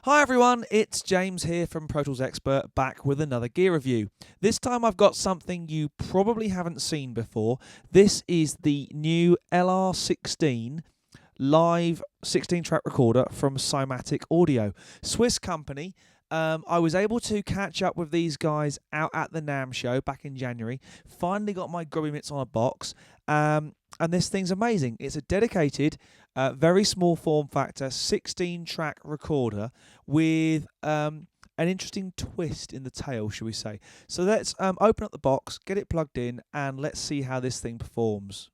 Hi everyone, it's James here from Pro Tools Expert, back with another gear review. This time I've got something you probably haven't seen before. This is the new LR16 live 16-track recorder from Cymatic Audio. Swiss company. I was able to catch up with these guys out at the NAMM show back in January. Finally got my grubby mitts on a box. And this thing's amazing. It's a dedicated, very small form factor, 16-track recorder with an interesting twist in the tail, shall we say. So let's open up the box, get it plugged in, and let's see how this thing performs.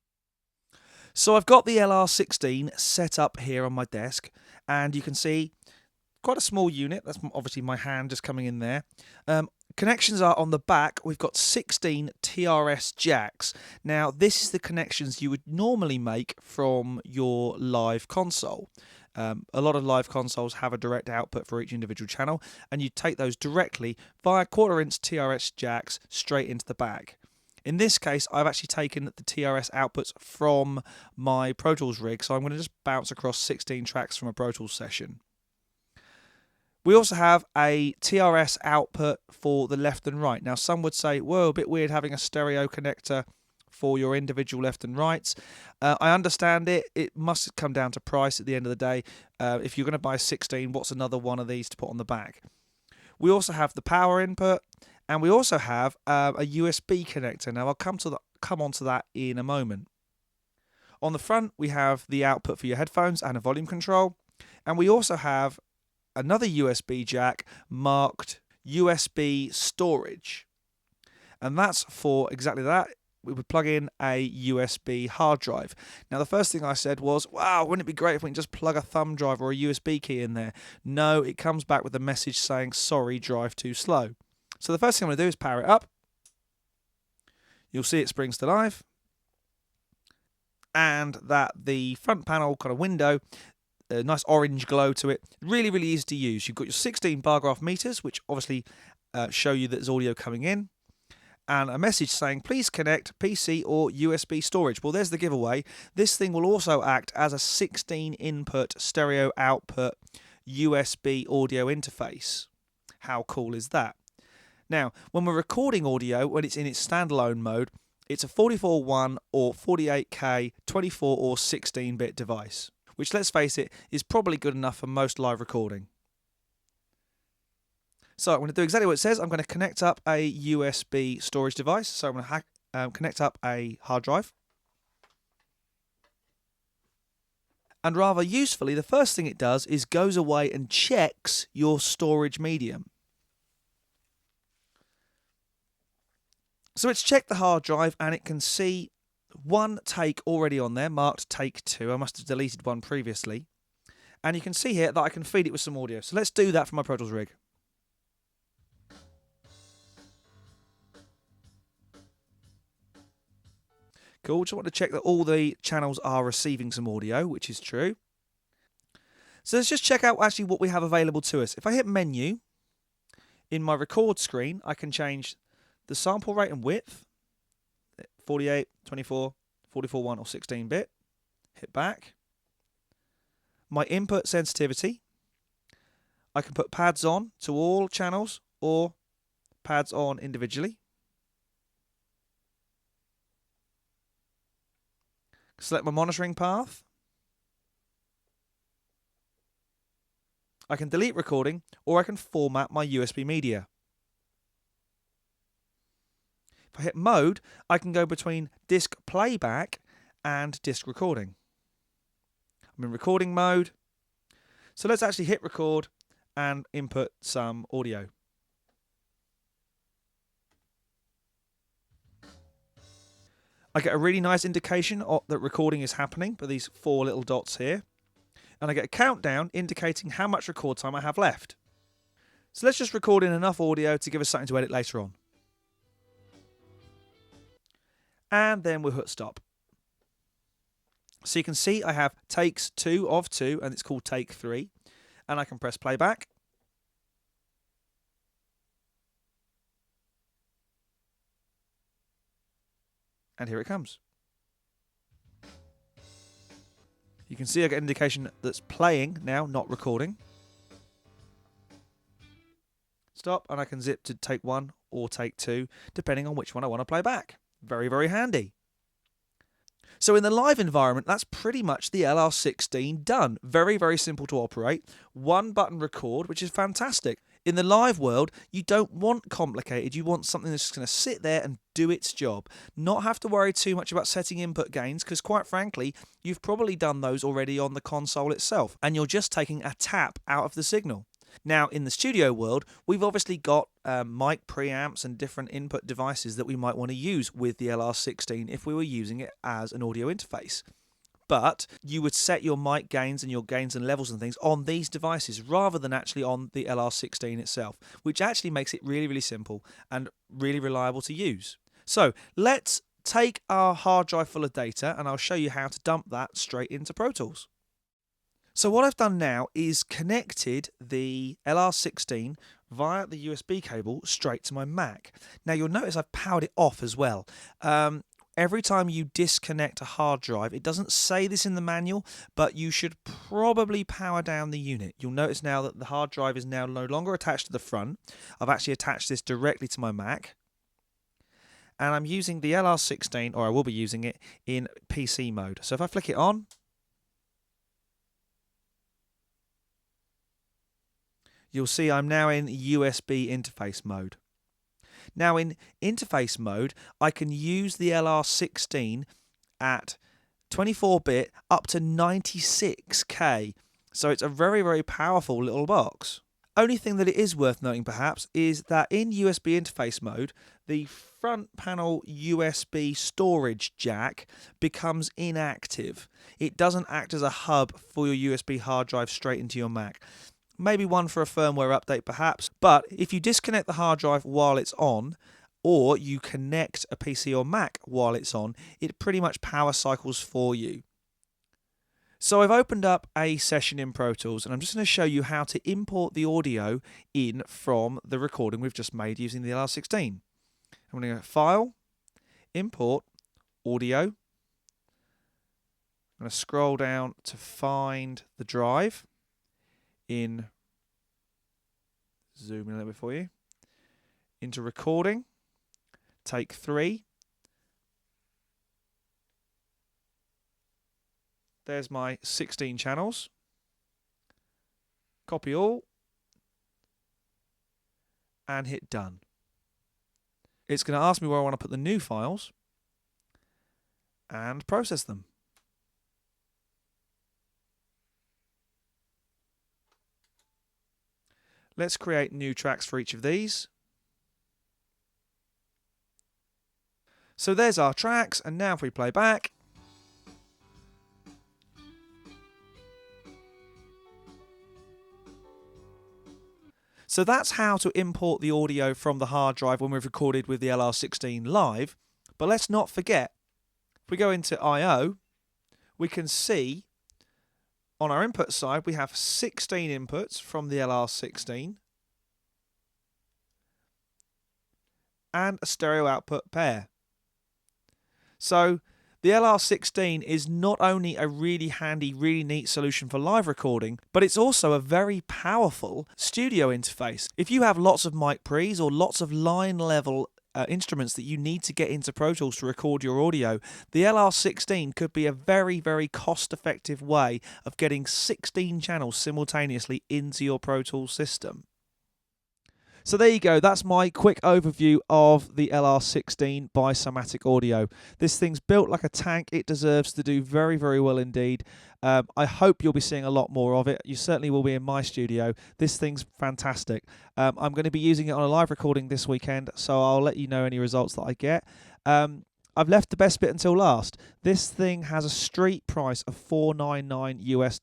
So I've got the LR16 set up here on my desk, and you can see quite a small unit. That's obviously my hand just coming in there. Connections are on the back. We've got 16 TRS jacks. Now, this is the connections you would normally make from your live console. A lot of live consoles have a direct output for each individual channel, and you take those directly via quarter-inch TRS jacks straight into the back. In this case, I've actually taken the TRS outputs from my Pro Tools rig, so I'm going to just bounce across 16 tracks from a Pro Tools session. We also have a TRS output for the left and right. Now, some would say, whoa, a bit weird having a stereo connector for your individual left and rights. I understand it. It must come down to price at the end of the day. If you're going to buy 16, what's another one of these to put on the back? We also have the power input, and we also have a USB connector. Now, I'll come onto that in a moment. On the front, we have the output for your headphones and a volume control. And we also have another USB jack marked USB storage. And that's for exactly that. We would plug in a USB hard drive. Now, the first thing I said was, wow, wouldn't it be great if we can just plug a thumb drive or a USB key in there? No, it comes back with a message saying, sorry, drive too slow. So the first thing I'm going to do is power it up. You'll see it springs to life. And that the front panel kind of window, a nice orange glow to it. Really, really easy to use. You've got your 16 bar graph meters, which obviously show you that there's audio coming in, and a message saying, please connect PC or USB storage. Well, there's the giveaway. This thing will also act as a 16 input stereo output USB audio interface. How cool is that? Now, when we're recording audio, when it's in its standalone mode, it's a 44.1 or 48K 24 or 16-bit device, which, let's face it, is probably good enough for most live recording. So I'm going to do exactly what it says. I'm going to connect up a USB storage device. So I'm going to connect up a hard drive. And rather usefully, the first thing it does is goes away and checks your storage medium. So it's checked the hard drive, and it can see one take already on there, marked take 2. I must have deleted one previously. And you can see here that I can feed it with some audio. So let's do that from my Pro Tools rig. Cool, just want to check that all the channels are receiving some audio, which is true. So let's just check out actually what we have available to us. If I hit menu, in my record screen, I can change the sample rate and width, 48, 24, 44.1 or 16-bit. Hit back. My input sensitivity. I can put pads on to all channels or pads on individually. Select my monitoring path. I can delete recording, or I can format my USB media. If I hit mode, I can go between disc playback and disc recording. I'm in recording mode. So let's actually hit record and input some audio. I get a really nice indication that recording is happening by these 4 little dots here. And I get a countdown indicating how much record time I have left. So let's just record in enough audio to give us something to edit later on. And then we'll hit stop. So you can see I have takes 2 of 2, and it's called take 3. And I can press playback. And here it comes. You can see I get an indication that's playing now, not recording. Stop, and I can zip to take 1 or take 2, depending on which one I want to play back. Very, very handy. So in the live environment, that's pretty much the LR16 done. Very, very simple to operate. One button record, which is fantastic. In the live world, you don't want complicated. You want something that's just going to sit there and do its job. Not have to worry too much about setting input gains, because quite frankly, you've probably done those already on the console itself, and you're just taking a tap out of the signal. Now, in the studio world, we've obviously got mic preamps and different input devices that we might want to use with the LR16 if we were using it as an audio interface. But you would set your mic gains and your gains and levels and things on these devices rather than actually on the LR16 itself, which actually makes it really, really simple and really reliable to use. So let's take our hard drive full of data and I'll show you how to dump that straight into Pro Tools. So what I've done now is connected the LR16 via the USB cable straight to my Mac. Now you'll notice I've powered it off as well. Every time you disconnect a hard drive, it doesn't say this in the manual, but you should probably power down the unit. You'll notice now that the hard drive is now no longer attached to the front. I've actually attached this directly to my Mac. And I'm using the LR16, or I will be using it, in PC mode. So if I flick it on, you'll see I'm now in USB interface mode. Now in interface mode, I can use the LR16 at 24-bit up to 96K. So it's a very, very powerful little box. Only thing that it is worth noting perhaps is that in USB interface mode, the front panel USB storage jack becomes inactive. It doesn't act as a hub for your USB hard drive straight into your Mac. Maybe one for a firmware update perhaps, but if you disconnect the hard drive while it's on, or you connect a PC or Mac while it's on, it pretty much power cycles for you. So I've opened up a session in Pro Tools and I'm just going to show you how to import the audio in from the recording we've just made using the LR16. I'm going to go File, Import, Audio. I'm going to scroll down to find the drive. Zoom in a little bit for you, into recording, take 3. There's my 16 channels. Copy all and hit done. It's going to ask me where I want to put the new files and process them. Let's create new tracks for each of these. So there's our tracks, and now if we play back, so that's how to import the audio from the hard drive when we've recorded with the LR16 live. But let's not forget, if we go into I/O, we can see on our input side, we have 16 inputs from the LR16 and a stereo output pair. So the LR16 is not only a really handy, really neat solution for live recording, but it's also a very powerful studio interface. If you have lots of mic pre's or lots of line level instruments that you need to get into Pro Tools to record your audio, the LR16 could be a very, very cost-effective way of getting 16 channels simultaneously into your Pro Tools system. So there you go, that's my quick overview of the LR16 by Cymatic Audio. This thing's built like a tank. It deserves to do very, very well indeed. I hope you'll be seeing a lot more of it. You certainly will be in my studio. This thing's fantastic. I'm going to be using it on a live recording this weekend, so I'll let you know any results that I get. I've left the best bit until last. This thing has a street price of $499 US.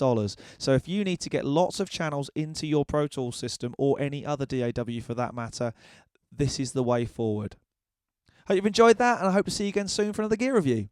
So if you need to get lots of channels into your Pro Tools system or any other DAW for that matter, this is the way forward. Hope you've enjoyed that, and I hope to see you again soon for another gear review.